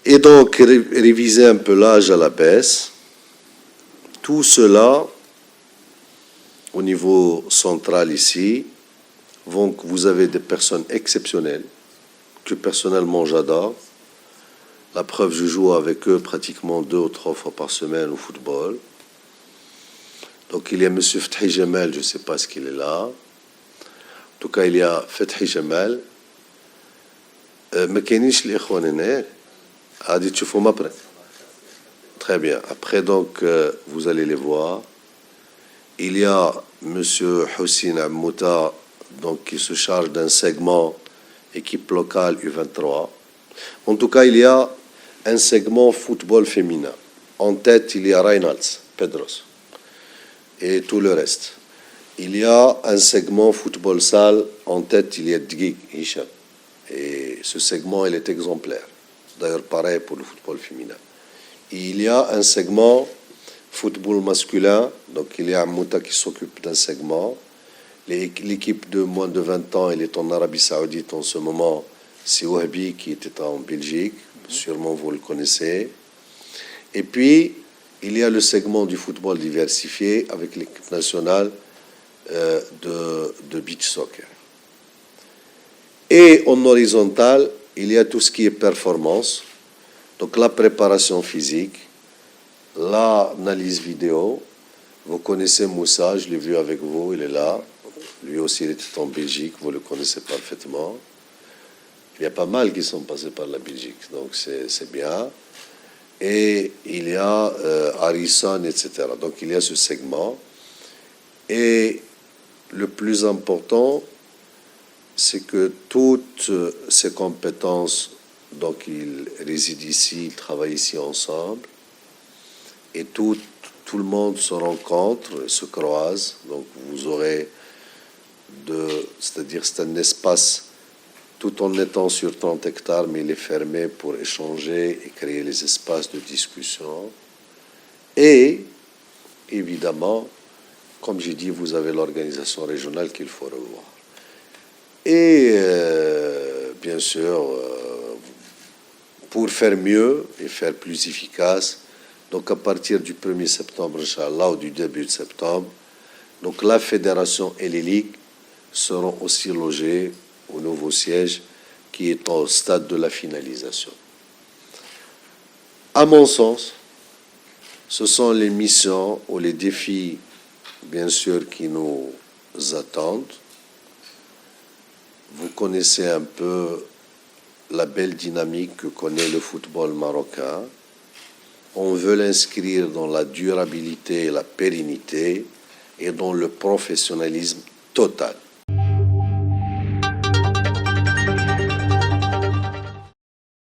Et donc, réviser un peu l'âge à la baisse. Tout cela, au niveau central ici, vous avez des personnes exceptionnelles, que personnellement j'adore. La preuve, je joue avec eux pratiquement 2 ou 3 fois par semaine au football. Donc il y a M. Fethi Jamal, je ne sais pas ce qu'il est là. En tout cas, il y a Fethi Jamal. ما كاينينش الإخوان هناك. غادي تشوفهم après. Très bien. Après, donc, vous allez les voir. Il y a M. Houssine Ammouta, donc, qui se charge d'un segment équipe locale U23. En tout cas, il y a un segment football féminin. En tête, il y a Reynolds, Pedros, et tout le reste. Il y a un segment football salle. En tête, il y a Dgig, Hicham. Et ce segment, il est exemplaire. D'ailleurs, pareil pour le football féminin. Il y a un segment football masculin. Donc, il y a Ammouta qui s'occupe d'un segment. L'équipe de moins de 20 ans, elle est en Arabie Saoudite en ce moment. C'est Wahbi qui était en Belgique. Sûrement, vous le connaissez. Et puis, il y a le segment du football diversifié avec l'équipe nationale de beach soccer. Et en horizontal, il y a tout ce qui est performance. Donc, la préparation physique, l'analyse vidéo. Vous connaissez Moussa, je l'ai vu avec vous, il est là. Lui aussi, il était en Belgique, vous le connaissez parfaitement. Il y a pas mal qui sont passés par la Belgique, donc c'est bien. Et il y a Harrison, etc. Donc il y a ce segment. Et le plus important, c'est que toutes ces compétences, donc ils résident ici, ils travaillent ici ensemble, et tout le monde se rencontre, se croise. Donc vous aurez c'est-à-dire c'est un espace tout en étant sur 30 hectares, mais il est fermé pour échanger et créer les espaces de discussion. Et, évidemment, comme j'ai dit, vous avez l'organisation régionale qu'il faut revoir. Et, bien sûr, pour faire mieux et faire plus efficace, donc à partir du 1er septembre, Inch'Allah, ou du début de septembre, donc la fédération et les ligues seront aussi logés au nouveau siège qui est au stade de la finalisation. À mon sens, ce sont les missions ou les défis, bien sûr, qui nous attendent. Vous connaissez un peu la belle dynamique que connaît le football marocain. On veut l'inscrire dans la durabilité et la pérennité et dans le professionnalisme total.